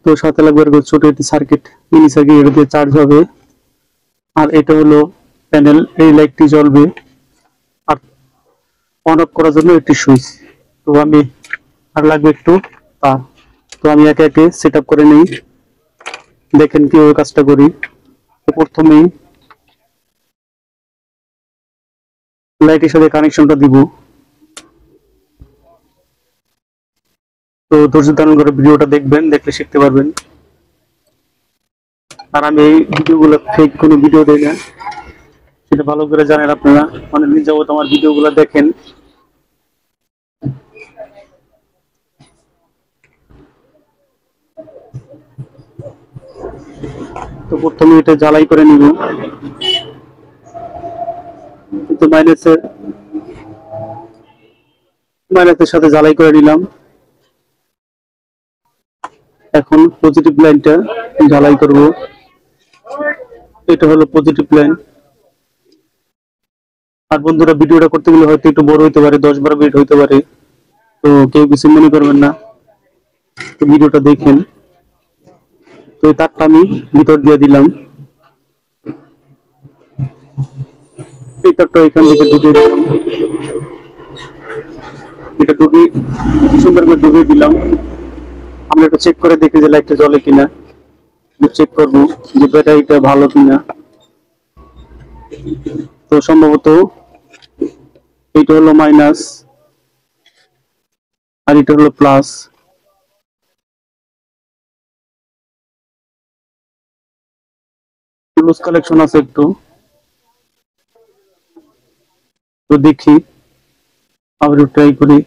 তো সাথে লাগবে এরকম ছোট একটি সার্কিট, মিনি সার্কিট, এটা দিয়ে চার্জ হবে। আর এটা হলো প্যানেল, এই লাইটটি জ্বলবে। আর অন অফ করার জন্য একটি সুইচ। তো আমি আর লাগবে একটু তার। তো আমি একে একে সেট আপ করে নিই, দেখেন কিভাবে কাজটা করি। তো প্রথমেই লাইটের সাথে কানেকশনটা দিব। তো ধৈর্য ধারণ করে ভিডিওটা দেখবেন, দেখলে শিখতে পারবেন। আর আমি এই ভিডিওগুলো ফেক কোনো ভিডিও দেই না, সেটা ভালো করে জানেন আপনারা, অনেকদিন যাবত আমার ভিডিওগুলো দেখেন। তো প্রথমে এটা জ্বালাই করে নিব। কিন্তু মাইনাসের সাথে জ্বালাই করে নিলাম। এখন পজিটিভ লাইনটা জ্বালাই করব। এটা হলো পজিটিভ লাইন। আর বন্ধুরা, ভিডিওটা করতে গেলে হয়তো একটু বড় হইতে পারে, 10-12 মিনিট হইতে পারে, তো কেউ কিছু মনে করবেন না। তো ভিডিওটা দেখেন। তো এই তারটা আমি ভিতর দিয়ে দিলাম। এই তারটা এখান থেকে ঢুকিয়ে দিলাম। এটা সুন্দর করে ঢুকিয়ে দিলাম। আমরা একটু চেক করে দেখি যে লাইটটা জ্বলে কিনা। চেক করবো যে ব্যাটারিটা ভালো কিনা। তো সম্ভবত এইটা হলো মাইনাস আর এটা হলো প্লাস। লুজ কালেকশন আছে একটু, তো দেখি আবার ট্রাই করি।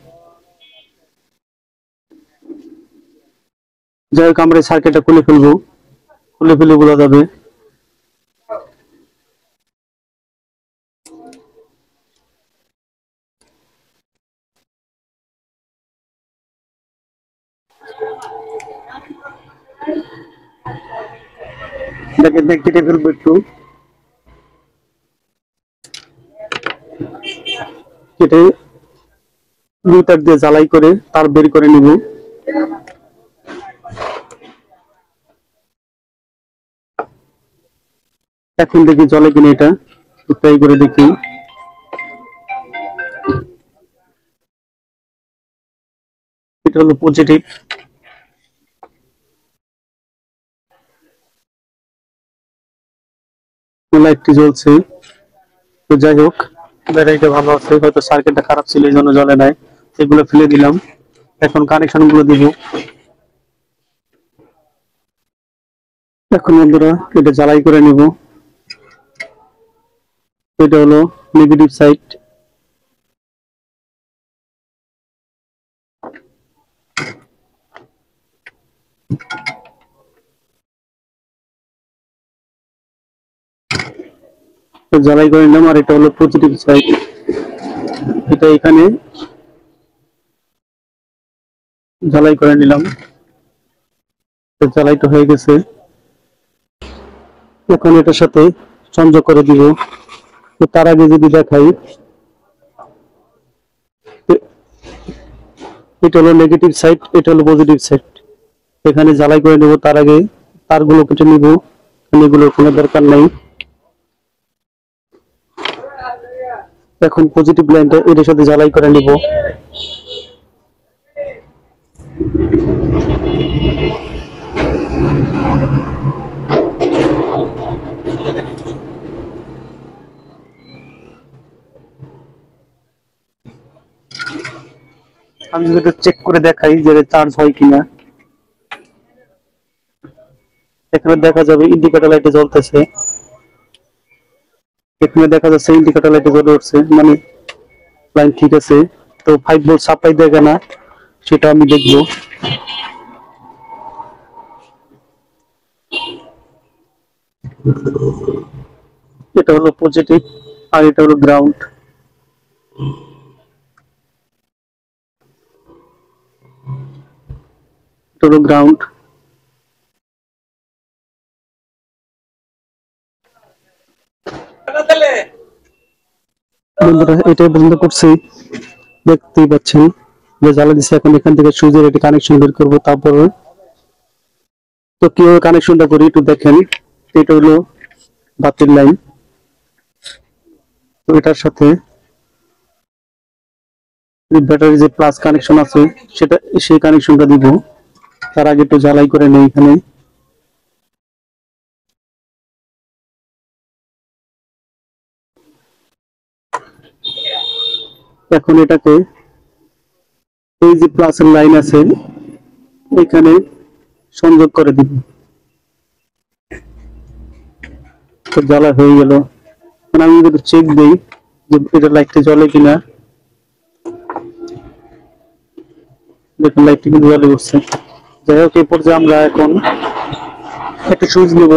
যাই হোক, আমরা সার্কিটটা খুলে ফেলে বোঝা যাবে। দেখেন, কেটে ফেলবো একটু, কেটে দুই তার দিয়ে জ্বালাই করে তার বের করে নিব। এখন দেখি জ্বলে কিনা, এটা ট্রাই করে দেখি। এটা হলো পজিটিভ। লাইটটি জ্বলছে। তো যাই হোক, ব্যাটারিটা ভালো আছে, হয়তো সার্কিটটা খারাপ ছিল এই জন্য জ্বলে নাই। এগুলো ফেলে দিলাম। এখন কানেকশন গুলো দিব। এখন বন্ধুরা, এটা জ্বালাই করে নিব। এটা হলো নেগেটিভ সাইড। জ্বালাই করে নিলাম। আর এটা হলো পজিটিভ সাইড, এটা এখানে জ্বালাই করে নিলাম। জ্বালাইটা হয়ে গেছে। এখন এটার সাথে সংযোগ করে দিব। তো তার আগে যদি দেখাই, এটা হলো নেগেটিভ সাইড, এটা হলো পজিটিভ সাইড। এখানে জ্বালাই করে নেব। তার আগে তারগুলো কেটে নিব, এগুলোর কোনো দরকার নাই। এখন পজিটিভ লাইনটা এটার সাথে জ্বালাই করে নিব। আমি যদি চেক করে দেখাই যে চার্জ হয় কিনা, এখানে দেখা যাবে ইন্ডিকেটর লাইটে জ্বলতেছে। এখানে দেখা যাচ্ছে ইন্ডিকেটর লাইটে জ্বলে উঠছে, মানে লাইন ঠিক আছে। তো 5 ভোল্ট সাপ্লাই দেয় না, সেটা আমি দেখবো। এটা হলো পজিটিভ আর এটা হলো গ্রাউন্ড। এটা হলো গ্রাউন্ড। বন্ধুরা, এটাই বন্ধ করছি, দেখতেই পাচ্ছেন যে জ্বালা দিচ্ছে। এখন এখান থেকে সুইচের একটা কানেকশন বের করবো, তারপরে তো কিভাবে কানেকশনটা করি একটু দেখেন। এটা হলো বাতির লাইন, তো এটার সাথে ব্যাটারি যে প্লাস কানেকশন আছে সেটা, সেই কানেকশনটা দিব। তার আগে একটু জ্বালাই করে নেই এখানে। এখন এটাকে এই যে প্লাসের লাইন আছে এখানে সংযোগ করে দিব। তো জ্বালা হয়ে গেল। আমি যদি চেক দিই যে এটা লাইটটা জ্বলে কিনা, দেখুন লাইটটা কিন্তু জ্বলে উঠছে। যাই হোক, এই পর্যায়ে আমরা এখন একটা সুইচ নেব,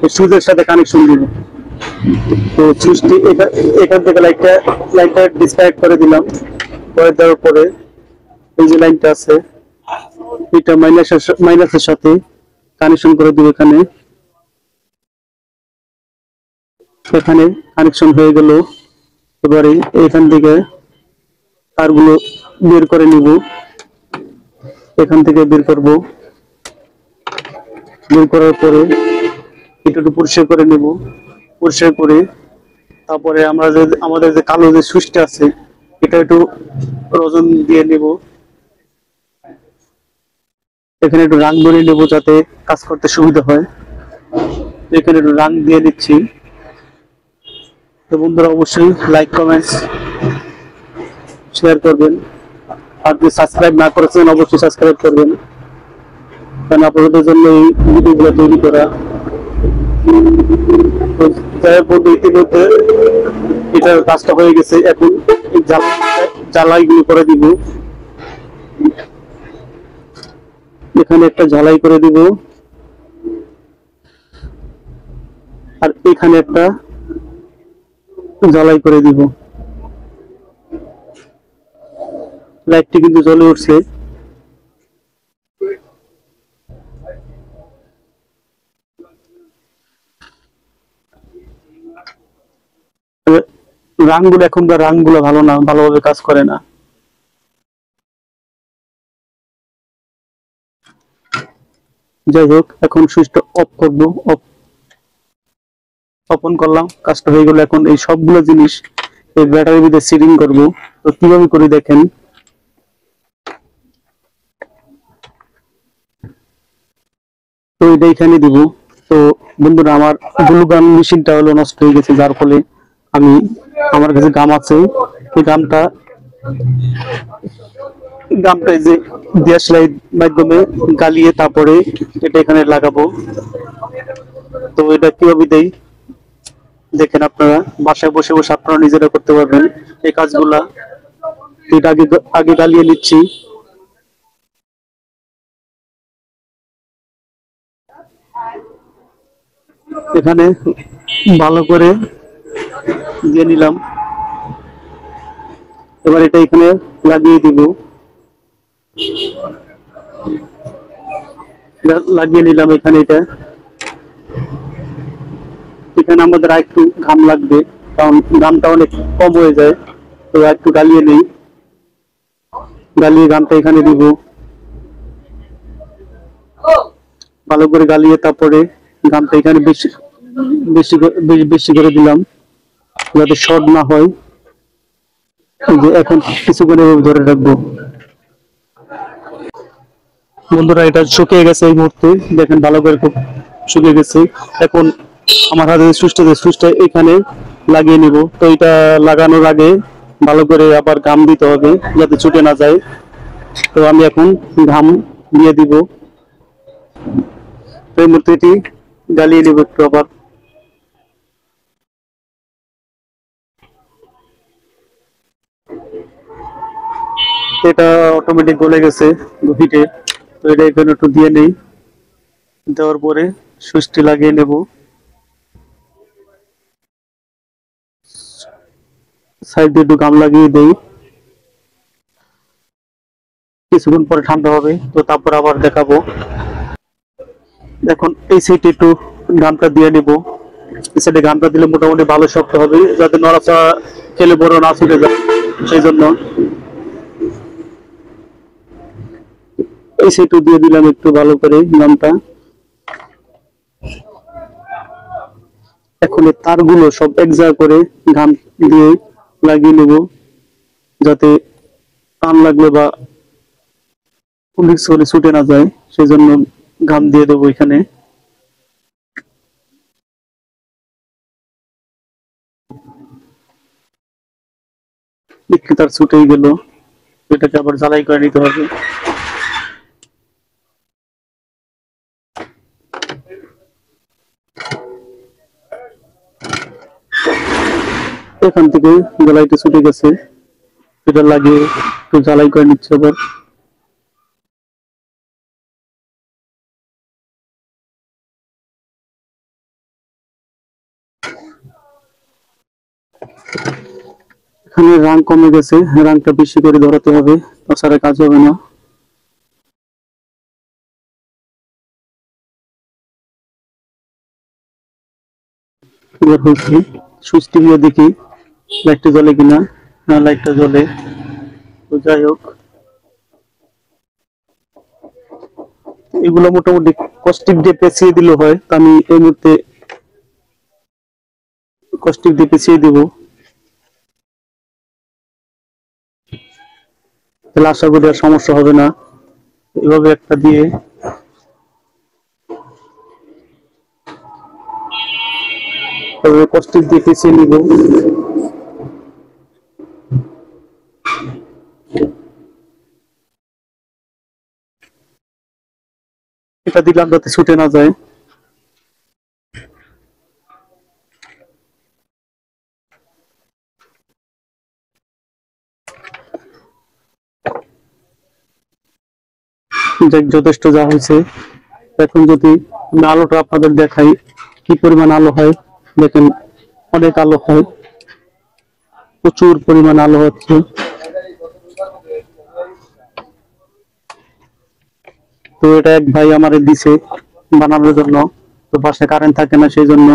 এই সুইচের সাথে কানেকশন দিব। তো সুইচটি এখান থেকে লাইটটা ডিসকানেক্ট করে দিলাম। করে দেওয়ার পরে এই যে লাইনটা আছে এটা মাইনাসের সাথে কানেকশন করে দিব। এখানে কানেকশন হয়ে গেল। এবারে এখান থেকে তারগুলো বের করে নিব। এখান থেকে বের করব। বের করার পরে একটু পরিষ্কার করে নেব। পরিষ্কার করে তারপরে আমরা আমাদের যে কালো যে সুইচটা আছে এটা একটু রজন দিয়ে নেব। এখানে একটু রাং ধরে নেব যাতে কাজ করতে সুবিধা হয়। এখানে একটু রাং দিয়ে দিচ্ছি। তো বন্ধুরা অবশ্যই লাইক কমেন্টস শেয়ার করবেন, আর যদি সাবস্ক্রাইব না করেছেন অবশ্যই সাবস্ক্রাইব করবেন, কারণ আপনাদের জন্য এই ভিডিওগুলো তৈরি করা। তো যাই হোক বন্ধু, ইতিমধ্যে এটার কাজটা হয়ে গেছে। এখন জ্বালাইগুলো করে দিব। এখানে একটা ঝালাই করে দিব, আর এখানে একটা জ্বালাই করে দিব। লাইটটি কিন্তু জ্বলে উঠছে। রাংগুলো এখনকার রাংগুলো ভালো না, ভালোভাবে কাজ করে না। যাই হোক, এখন সুইচটা অফ করবো। ওপেন করলাম, কাজটা হয়ে গেল। এখন এই সবগুলো জিনিস এই ব্যাটারির ভিতরে সিটিং করব। তো কিভাবে করে দেখেন। তো এটা এখানে দিব। তো বন্ধুরা, আমার গ্লু গান মেশিনটা হলো নষ্ট হয়ে গেছে, যার ফলে আমি আমার কাছে গাম আছে, এই গামটা এই যে গ্যাস লাইট মাধ্যমে গালিয়ে তারপরে এটা এখানে লাগাবো। তো এটা কিভাবে দেই দেখেন, আপনারা বাসায় বসে বসে আপনারা নিজেরা করতে পারবেন এই কাজগুলা। এটা আগে গালিয়ে নিচ্ছি। এখানে ভালো করে দিয়ে নিলাম। এবার এটা এখানে লাগিয়ে দিব। লাগিয়ে নিলাম এখানে। এখানে আমাদের আরেকটু ঘাম লাগবে, কারণ ঘামটা অনেক কম হয়ে যায়। তো একটু গালিয়ে নেই, গালিয়ে ঘামটা এখানে দিব। ভালো করে গালিয়ে তারপরে ঘামটা এখানে বেশি করে দিলাম যাতে শর্ট না হয়। যে এখন কিছুক্ষণ ধরে রাখবো। বন্ধুরা, এটা শুকিয়ে গেছে এই মুহূর্তে, দেখেন ভালো করে খুব শুকিয়ে গেছে। এখন আমার হাতে সুইচটা এখানে লাগিয়ে নিব। তো এটা লাগানোর আগে ভালো করে আবার ঘাম দিতে হবে যাতে ছুটে না যায়। তো আমি এখন ঘাম দিয়ে দিব। তো এই মুহূর্তে এটি জ্বালিয়ে নিব একটু আবার। এটা অটোমেটিক গলে গেছে হিটে। তো এটা এখানে একটু দিয়ে নেই। দেওয়ার পরে সুইচটি লাগিয়ে নেব। সাইড দিয়ে একটু গাম লাগিয়ে দেই। কিছুক্ষণ পরে ঠান্ডা হবে, তো তারপর আবার দেখাবো। এখন এই সাইডে একটু গামটা দিয়ে নিব। এই সাইডে গামটা দিলে মোটামুটি ভালো শক্ত হবে, যাতে নড়াচড়া খেলে বড় না ছুটে যায়, সেই জন্য এই সাইডে দিয়ে দিলাম একটু ভালো করে গামটা। এখন এই তারগুলো সব এক জায়গা করে গাম দিয়ে লাগিয়ে নেব, যাতে টান লাগলে বা পুলিশ হলে ছুটে না যায়, সেজন্য গাম দিয়ে দেবো এখানে। তার ছুটেই গেল, এটাকে আবার জ্বালাই করে নিতে হবে। এখান থেকে জ্বালাইটা ছুটে গেছে, এটা লাগিয়ে একটু জ্বালাই করে নিচ্ছে আবার। এখানে রাং কমে গেছে, রাংটা বেশি করে ধরাতে হবে, তাছাড়া কাজ হবে না। এবার হচ্ছে সুইচটি দিয়ে দেখি লাইটটা জ্বলে কিনা। হ্যাঁ, লাইটটা জ্বলে। তো যাই হোক, এগুলো মোটামুটি কস্টিক দিয়ে পেঁচিয়ে দিলে হয়, তা আমি এই মুহূর্তে কস্টিক দিয়ে পেঁচিয়ে দিব, তাহলে আশা করি আর সমস্যা হবে না। এভাবে একটা দিয়ে কস্টিক দিয়ে পেঁচিয়ে নিব। এটা দিলাম যাতে ছুটে না যায়। যথেষ্ট যা হয়েছে। এখন যদি আমি আলোটা আপনাদের দেখাই, কি পরিমাণ আলো হয় দেখেন, অনেক আলো হয়, প্রচুর পরিমাণ আলো হচ্ছে। তো এটা এক ভাই আমারে দিছে বানানোর জন্য, তো পাশে কারেন্ট থাকে না, সেই জন্য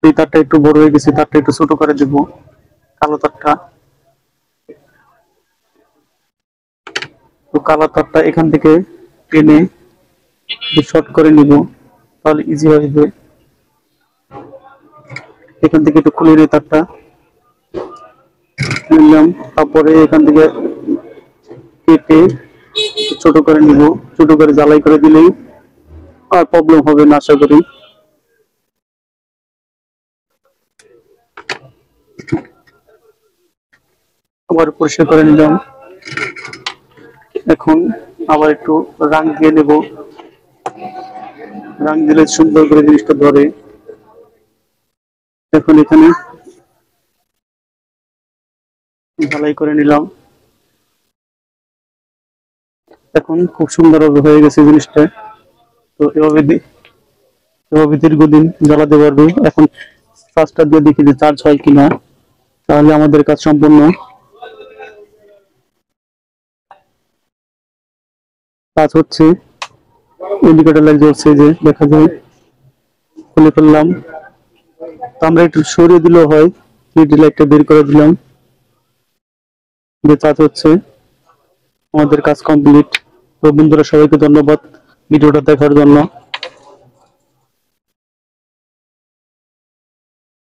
এই তারটা একটু বড় হয়ে গেছে, তারটা একটু ছোট করে দিব, কালো তারটা। তো কালো তারটা এখান থেকে টেনে শর্ট করে নিব, তাহলে ইজি হবে। এখান থেকে একটু খুলে নিই তারটা, নিলাম। তারপরে এখান থেকে কেটে ছোট করে নিব, ছোট করে জ্বালাই করে দিলেই আর প্রবলেম হবে না আশা করি। আবার পরিষ্কার করে নিলাম। এখন আবার একটু রাং দিয়ে নেব, রাং দিলে সুন্দর করে জিনিসটা ধরে। এখন এখানে ঢালাই করে নিলাম, এখন খুব সুন্দরভাবে হয়ে গেছে জিনিসটা। তো এভাবে দীর্ঘদিন জ্বালাতে পারবে। এখন চার্জটা দিয়ে দেখি যে চার্জ হয় কিনা, তাহলে আমাদের কাজ সম্পূর্ণ। কাজ হচ্ছে, ইন্ডিকেটর লাইট জ্বলছে, যে দেখা যায়। খুলে ফেললাম, তো আমরা একটু সরিয়ে দিলেও হয়, এলইডি লাইটটা বের করে দিলাম, যে চার্জ হচ্ছে। আমাদের কাজ কমপ্লিট। তো বন্ধুরা, সবাইকে ধন্যবাদ ভিডিওটা দেখার জন্য।